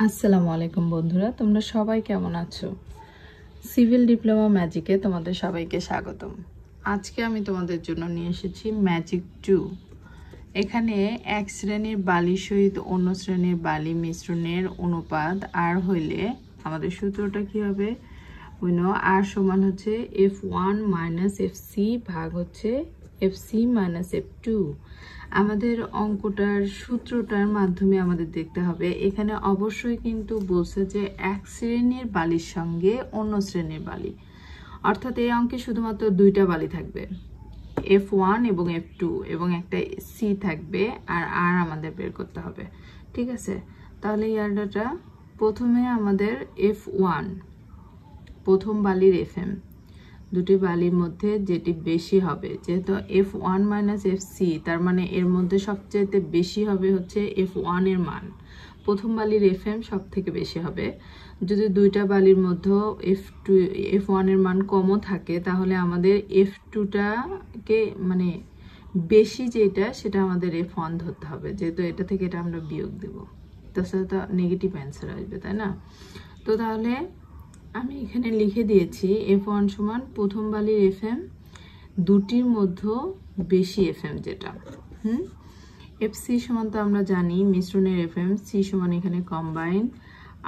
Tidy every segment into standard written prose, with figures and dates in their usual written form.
আসসালামু আলাইকুম বন্ধুরা, তোমরা সবাই কেমন আছো? সিভিল ডিপ্লোমা ম্যাজিকে তোমাদের সবাইকে স্বাগতম। আজকে আমি তোমাদের জন্য নিয়ে এসেছি ম্যাজিক 2। এখানে এক শ্রেণীর বালির সহিত অন্য শ্রেণীর বালি মিশ্রণের অনুপাত আর হইলে আমাদের সূত্রটা কি হবে? উইনো আর সমান হচ্ছে F1 মাইনাস FC ভাগ হচ্ছে FC মাইনাস F2। আমাদের অঙ্কটার সূত্রটার মাধ্যমে আমাদের দেখতে হবে। এখানে অবশ্যই কিন্তু বলছে যে এক শ্রেণীর বালির সঙ্গে অন্য শ্রেণীর বালি, অর্থাৎ এই অঙ্কে শুধুমাত্র দুইটা বালি থাকবে, F1 এবং F2, এবং একটা C থাকবে, আর আর আমাদের বের করতে হবে। ঠিক আছে, তাহলে ইয়ারডাটা প্রথমে আমাদের F1 প্রথম বালির FM, দুটি বালির মধ্যে যেটি বেশি হবে, যেহেতু F1 মাইনাস FC, তার মানে এর মধ্যে সবচেয়ে বেশি হবে হচ্ছে F1 এর মান। প্রথম বালির FM সব থেকে বেশি হবে। যদি দুইটা বালির মধ্যে F1 এর মান কমও থাকে, তাহলে আমাদের F2টাকে মানে বেশি যেটা সেটা আমাদের F1 ধরতে হবে, যেহেতু এটা থেকে এটা আমরা বিয়োগ দেব, তাছাড়া তো নেগেটিভ অ্যান্সার আসবে, তাই না? তো তাহলে আমি এখানে লিখে দিয়েছি F1 সমান প্রথম বালির FM, দুটির মধ্যে বেশি FM যেটা, FC সমান তো আমরা জানি মিশ্রণের FM, C সমান এখানে কম্বাইন,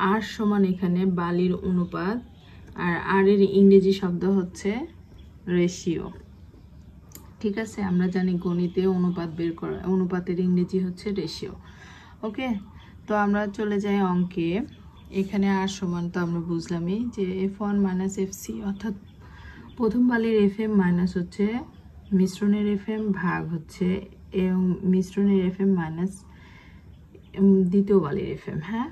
আর সমান এখানে বালির অনুপাত, আর আর এর ইংরেজি শব্দ হচ্ছে রেশিও। ঠিক আছে, আমরা জানি গণিতে অনুপাত বের করা, অনুপাতের ইংরেজি হচ্ছে রেশিও। ওকে, তো আমরা চলে যাই অঙ্কে। এখানে আর সমান তো আমরা বুঝলামই যে F1 মাইনাস FC, অর্থাৎ প্রথম বালির FM মাইনাস হচ্ছে মিশ্রণের FM ভাগ হচ্ছে এবং মিশ্রণের FM মাইনাস দ্বিতীয় বালির FM। হ্যাঁ,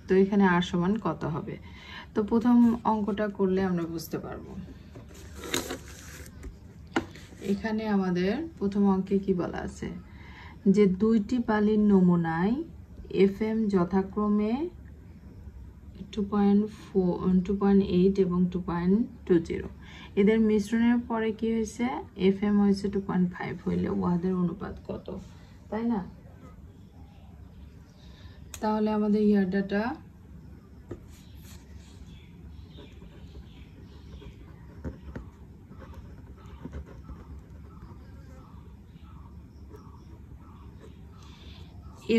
তো এখানে আর সমান কত হবে? তো প্রথম অঙ্কটা করলে আমরা বুঝতে পারবো। এখানে আমাদের প্রথম অঙ্কে কি বলা আছে, যে দুইটি বালির নমুনায় FM যথাক্রমে 2.8 এবং 2.20, এদের মিশ্রণের পরে কি হয়েছে, FM হয়েছে 2.5 হইলে উহাদের অনুপাত কত, তাই না? তাহলে আমাদের ইয়ারডাটা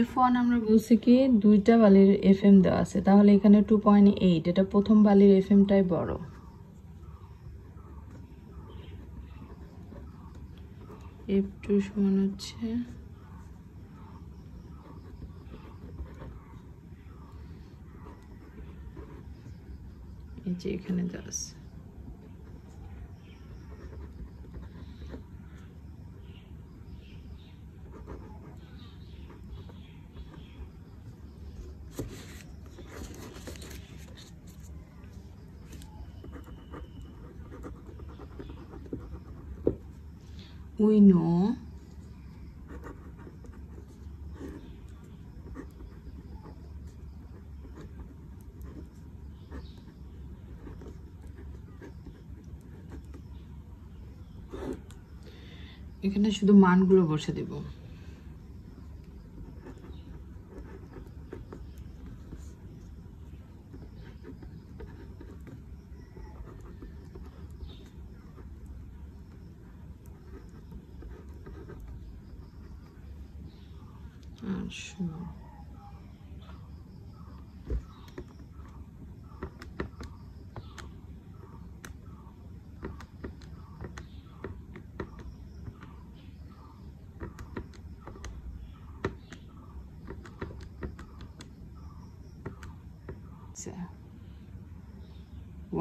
F1 আমরা বলছি কি দুইটা বালির FM দেওয়া আছে, তাহলে এখানে 2.8, এটা প্রথম বালির FMটাই বড়। F2 সমান হচ্ছে এই যে এখানে দেওয়া আছে we know এখানে শুধু মানগুলো বসে দেব।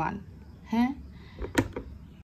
One, হ্যাঁ,